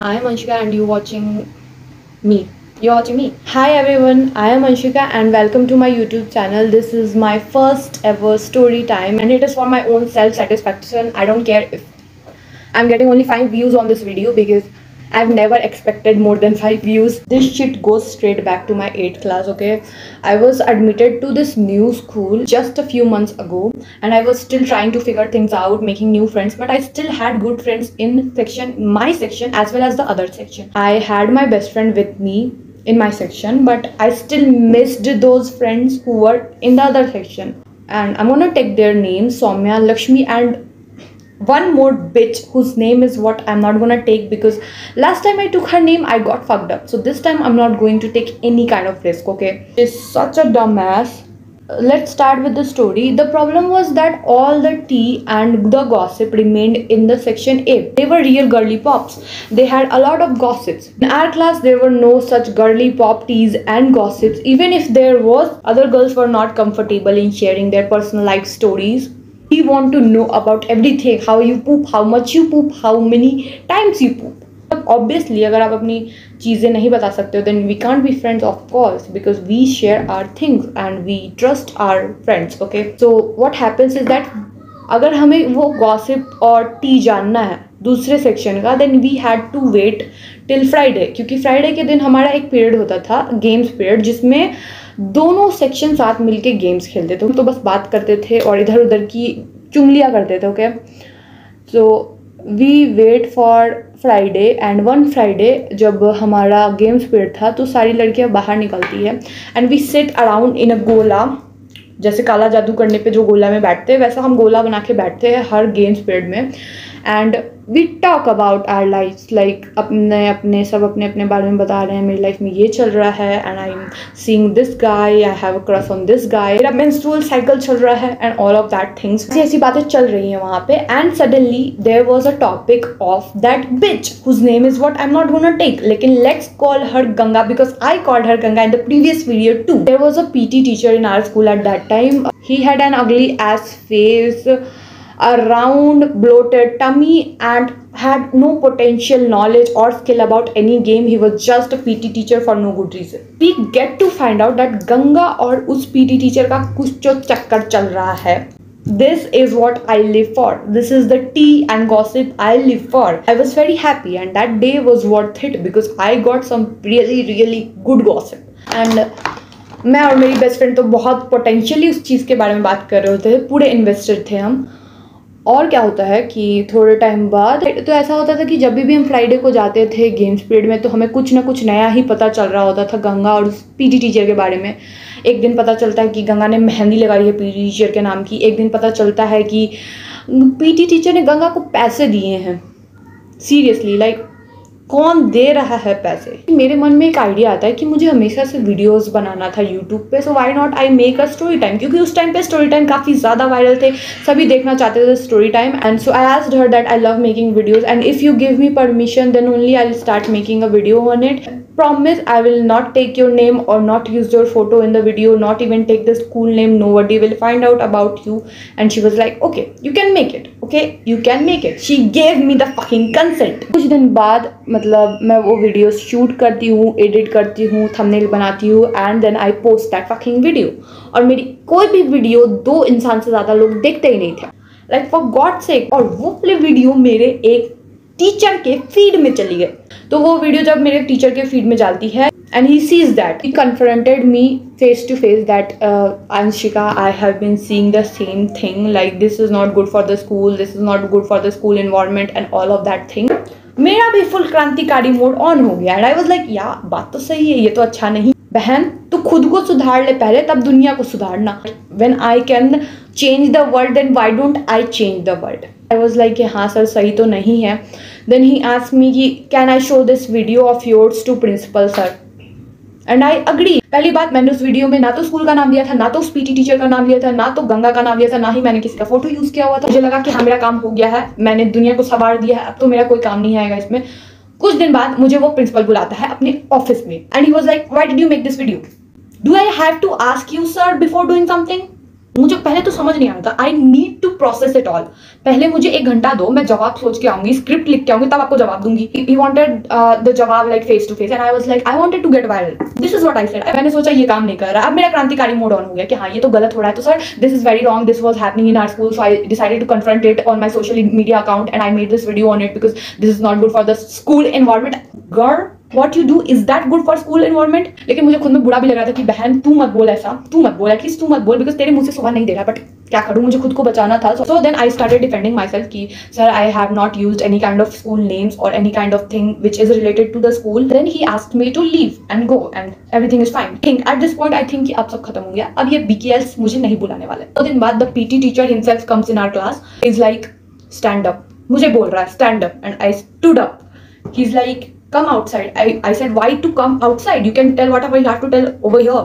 I am Anshika and me. You're watching me. Hi everyone, I am Anshika and welcome to my YouTube channel. This is my first ever story time and it is for my own self satisfaction. I don't care if I'm getting only 5 views on this video because I've never expected more than 5 views. This shit goes straight back to my 8th class, okay? I was admitted to this new school just a few months ago and I was still trying to figure things out, making new friends, but I still had good friends in my section as well as the other section. I had my best friend with me in my section, but I still missed those friends who were in the other section. And I'm gonna take their names, Soumya, Lakshmi, and one more bitch whose name is what I'm not gonna take because last time I took her name I got fucked up, so this time I'm not going to take any kind of risk. Okay, she's such a dumbass. Let's start with the story. The problem was that all the tea and the gossip remained in the section A. They were real girly pops. They had a lot of gossips. In our class there were no such girly pop teas and gossips. Even if there was, other girls were not comfortable in sharing their personal life stories. We want to know about everything, how you poop, how much you poop, how many times you poop. Obviously अगर आप अपनी चीज़ें नहीं बता सकते हो then we can't be friends of course because we share our things and we trust our friends. Okay, so what happens is that अगर हमें वो gossip और टी जानना है दूसरे सेक्शन का then we had to wait till Friday, क्योंकि Friday के दिन हमारा एक पीरियड होता था गेम्स पीरियड जिसमें दोनों सेक्शन साथ मिलके गेम्स खेलते थे, तो बस बात करते थे और इधर उधर की चुंगलियाँ करते थे. Okay, so we wait for Friday and one Friday जब हमारा गेम्स पीरियड था तो सारी लड़कियाँ बाहर निकलती है and we sit around in a गोला. जैसे काला जादू करने पे जो गोला में बैठते हैं वैसा हम गोला बना के बैठते हैं हर गेम्स पीरियड में and we talk about our life. Like अपने सब अपने बारे में बता रहे हैं. मेरी लाइफ में ये चल रहा है and I am seeing this guy, I have a crush on this guy, मेरा मेंस्ट्रुअल साइकिल चल रहा है and all of that things. ऐसी बातें चल रही हैं वहाँ पे and suddenly there was a topic of that bitch whose name is what I am not gonna take, लेकिन let's call her Ganga because I called her Ganga in the previous video too. There was a PT teacher in our school at that time. He had an ugly ass face, a round bloated tummy and had no potential knowledge or skill about any game. He was just a PT teacher for no good reason. We get to find out that Ganga और उस PT teacher का कुछ जो चक्कर चल रहा है. This is what I live for. This is the tea and gossip I live for. I was very happy and that day was worth it because I got some really good gossip. And मैं और मेरी best friend तो बहुत potentially उस चीज़ के बारे में बात कर रहे होते थे, पूरे इन्वेस्टेड थे हम. और क्या होता है कि थोड़े टाइम बाद तो ऐसा होता था कि जब भी हम फ्राइडे को जाते थे गेम्स पीरियड में तो हमें कुछ ना कुछ नया ही पता चल रहा होता था गंगा और उस पीटी टीचर के बारे में. एक दिन पता चलता है कि गंगा ने मेहंदी लगाई है पीटी टीचर के नाम की. एक दिन पता चलता है कि पीटी टीचर ने गंगा को पैसे दिए हैं. सीरियसली, लाइक कौन दे रहा है पैसे. मेरे मन में एक आइडिया आता है कि मुझे हमेशा से वीडियोस बनाना था यूट्यूब पे, so why not I make a story time, क्योंकि उस टाइम पे स्टोरी टाइम काफ़ी ज़्यादा वायरल थे, सभी देखना चाहते थे story time. And so I asked her that I love making videos and if you give me permission then only I will start making a video on it. Promise I will not take your name or not use your photo in the video, not even take the school name. Nobody will find out about you. And she was like, okay, you can make it. Okay, you can make it. She gave me the fucking consent. कुछ दिन बाद मतलब मैं वो video shoot करती हूँ, edit करती हूँ, थंबनेल बनाती हूँ and then I post that fucking video. और मेरी कोई भी वीडियो 2 इंसान से ज़्यादा लोग देखते ही नहीं थे, लाइक फॉर गॉड सेक. और वो वाली वीडियो मेरे एक टीचर के फीड में चली गई. तो वो वीडियो जब मेरे टीचर के फीड में जाती है and he sees that, he confronted me face to face that Anshika, I have been seeing the same thing, like this is not good for the school, this is not good for the school environment and all of that thing. मेरा भी full क्रांतिकारी mode on हो गया and I was like या बात तो सही है, ये तो अच्छा नहीं. बहन तो खुद को सुधार ले पहले, तब दुनिया को सुधारना. When I can change the world then why don't I change the world. I was like हाँ सर सही तो नहीं है. देन ही आस्क्ड मी कि can I show this video of yours to principal sir and I agree. पहली बात, मैंने उस वीडियो में ना तो स्कूल का नाम लिया था, ना तो उस पीटी टीचर का नाम लिया था, ना तो गंगा का नाम लिया था, ना ही मैंने किसी का फोटो यूज किया हुआ था. मुझे लगा कि हाँ मेरा काम हो गया है, मैंने दुनिया को संवार दिया है, अब तो मेरा कोई काम नहीं आएगा इसमें. कुछ दिन बाद मुझे वो प्रिंसिपल बुलाता है अपने ऑफिस में and he was like why did you make this video, do I have to ask you sir before doing something. मुझे पहले तो समझ नहीं आता, I need to process it all. पहले मुझे 1 घंटा दो, मैं जवाब सोच के आऊंगी, स्क्रिप्ट लिख के आऊंगी, तब आपको जवाब दूंगी। ही वांटेड द जवाब like face to face and I was like I wanted to get viral, this is what I said. मैंने सोचा ये काम नहीं कर रहा, अब मेरा क्रांतिकारी मोड ऑन हो गया कि हाँ ये तो गलत हो रहा है, तो sir this is very wrong, this was happening in our school, so I decided to confront it on my social media account and I made this video on it because this is not good for the school environment. Girl What you do is that good for school environment? लेकिन मुझे खुद में बुरा भी लग रहा था कि बहन तू मत बोल ऐसा, तू मत बोल, एटलीस्ट तू मत बोल, बिकॉज तेरे मुंह से सुबह नहीं दे रहा, बट क्या करूँ, मुझे खुद को बचाना था। So then I started defending myself कि sir I have not used any kind of school names और any kind of thing which is related to the school. Then he asked me to leave and go and everything is fine. Think at this point I think कि अब सब खत्म हो गया, अब ये BKLs मुझे नहीं बुलाने वाले। 2 दिन बाद the PT teacher himself comes in our class, is like stand up, मुझे बोल रहा है stand up and I stood up. He is like come outside. I said, why to come outside? You can tell whatever you have to tell over here.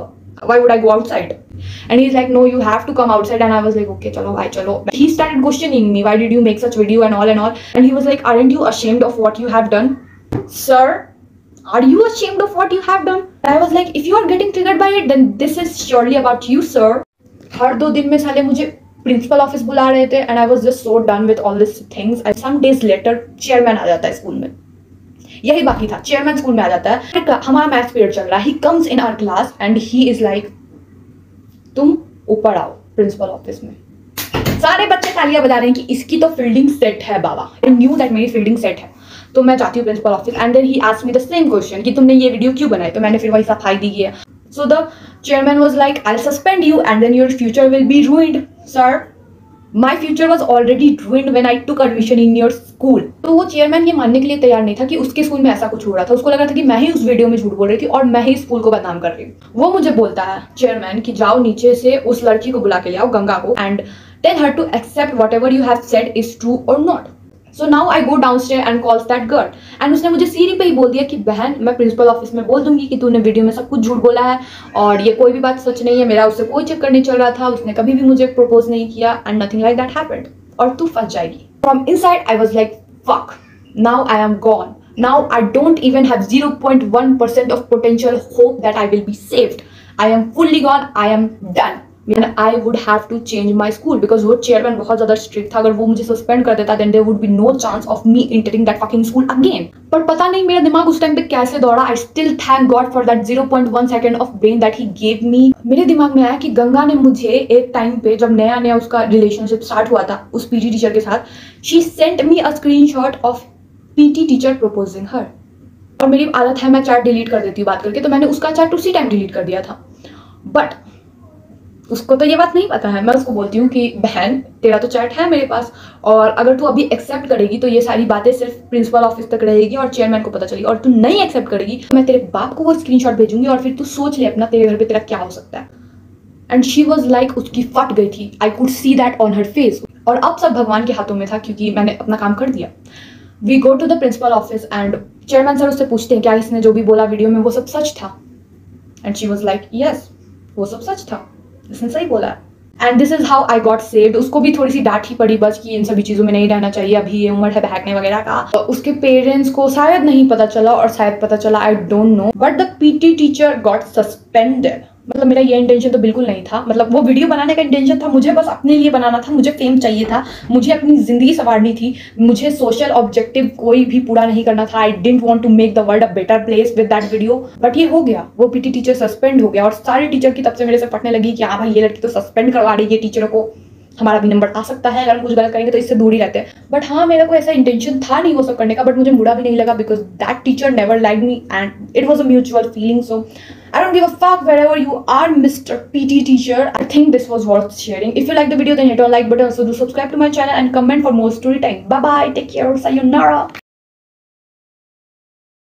Why would I go outside? And he's like, no, you have to come outside. And I was like, okay, chalo, bhai, chalo. He started questioning me, why did you make such video and all and all. And he was like, aren't you ashamed of what you have done? Sir, are you ashamed of what you have done? And I was like, if you are getting triggered by it, then this is surely about you, sir. हर 2 दिन में साले मुझे principal office बुला रहे थे and I was just so done with all these things. Some days later, chairman आ जाता है स्कूल में, यही बाकी था, चेयरमैन स्कूल में आ जाता है। हमारा मैथ्स पीरियड चल रहा है, he comes in our class and he is like तुम ऊपर आओ प्रिंसिपल ऑफिस में। सारे बच्चे तालियां बजा रहे हैं कि इसकी तो फील्डिंग सेट है बाबा, आई न्यू दैट मेरी फील्डिंग सेट है। तो मैं जाती हूँ principal office and then he asked me the same question कि तुमने ये वीडियो क्यों बनाई, तो मैंने फिर वही सफाई दी है। So the chairman was like I suspend you and then your future will be ruined. Sir, My future was already ruined when I took admission in your school. तो वो चेयरमैन ये मानने के लिए तैयार नहीं था कि उसके स्कूल में ऐसा कुछ हो रहा था। उसको लग रहा था कि मैं ही उस वीडियो में झूठ बोल रही थी और मैं ही स्कूल को बदनाम कर रही हूँ। वो मुझे बोलता है चेयरमैन कि जाओ नीचे से उस लड़की को बुला के ले आओ, गंगा को, and tell her to accept whatever you have said is true और not. So now I go downstair and calls that girl एंड उसने मुझे सीढ़ी पे ही बोल दिया कि बहन मैं प्रिंसिपल ऑफिस में बोल दूंगी कि तूने वीडियो में सब कुछ झूठ बोला है और ये कोई भी बात सच नहीं है, मेरा उससे कोई चक्कर नहीं चल रहा था, उसने कभी भी मुझे प्रपोज नहीं किया and nothing like that happened, और तू फंस जाएगी। From inside I was like fuck, now I am gone, now I don't even have 0.1% of potential hope that I will be saved, I am fully gone, I am done. I would have to change my school because वो chairman बहुत ज़्यादा strict था। अगर वो मुझे suspend कर देता then there would be no chance of me entering that fucking school again. पर पता नहीं मेरा दिमाग उस टाइम पे कैसे दौड़ा। I still thank God for that 0.1 second of brain that he gave me. मेरे दिमाग में आया कि गंगा ने मुझे एक टाइम पे जब नया नया उसका रिलेशनशिप स्टार्ट हुआ था उस PT टीचर के साथ, she sent me a screenshot of PT teacher proposing her. और मेरी आदत है मैं चैट डिलीट कर देती हूँ बात करके, तो मैंने उसका चैट उसी टाइम डिलीट कर दिया था। बट उसको तो ये बात नहीं पता है। मैं उसको बोलती हूँ कि बहन तेरा तो चैट है मेरे पास और अगर तू अभी एक्सेप्ट करेगी तो ये सारी बातें सिर्फ प्रिंसिपल ऑफिस तक रहेगी और चेयरमैन को पता चलेगी, और तू नहीं एक्सेप्ट करेगी तो मैं तेरे बाप को वो स्क्रीनशॉट भेजूंगी और फिर तू सोच ले अपना तेरे घर पे तेरा क्या हो सकता है। एंड शी वॉज लाइक उसकी फट गई थी, I could see that on her face. और अब सब भगवान के हाथों में था क्योंकि मैंने अपना काम कर दिया। We go to the principal office and chairman sir उससे पूछते हैं क्या इसने जो भी बोला वीडियो में वो सब सच था, and she was like yes वो सब सच था, इसने सही बोला। And this is how I got saved. उसको भी थोड़ी सी डांट ही पड़ी बस कि इन सभी चीज़ों में नहीं रहना चाहिए, अभी ये उम्र है बहकने वगैरह का। उसके पेरेंट्स को शायद नहीं पता चला और शायद पता चला, I don't know, but the PT teacher got suspended. मतलब मेरा ये इंटेंशन तो बिल्कुल नहीं था, मतलब वो वीडियो बनाने का इंटेंशन था, मुझे बस अपने लिए बनाना था, मुझे फेम चाहिए था, मुझे अपनी जिंदगी संवारनी थी, मुझे सोशल ऑब्जेक्टिव कोई भी पूरा नहीं करना था। I didn't want to make the world a better place with that video, but ये हो गया। वो PT टीचर सस्पेंड हो गया और सारे टीचर की तब से मेरे से फटने लगी कि हाँ भाई ये लड़की तो सस्पेंड करवा रही है टीचरों को, हमारा भी नंबर आ सकता है अगर हम कुछ गलत करेंगे तो इससे दूर ही रहते हैं। बट हाँ मेरा कोई ऐसा इंटेंशन था नहीं वो सब करने का, बट मुझे बुरा भी नहीं लगा because that teacher never like me and it was a mutual feeling. So I don't give a fuck wherever you are, Mr. PT teacher. I think this was worth sharing. If you like the video, then hit on like button. Also do subscribe to my channel and comment for more story time. Bye bye. Take care. Sayonara.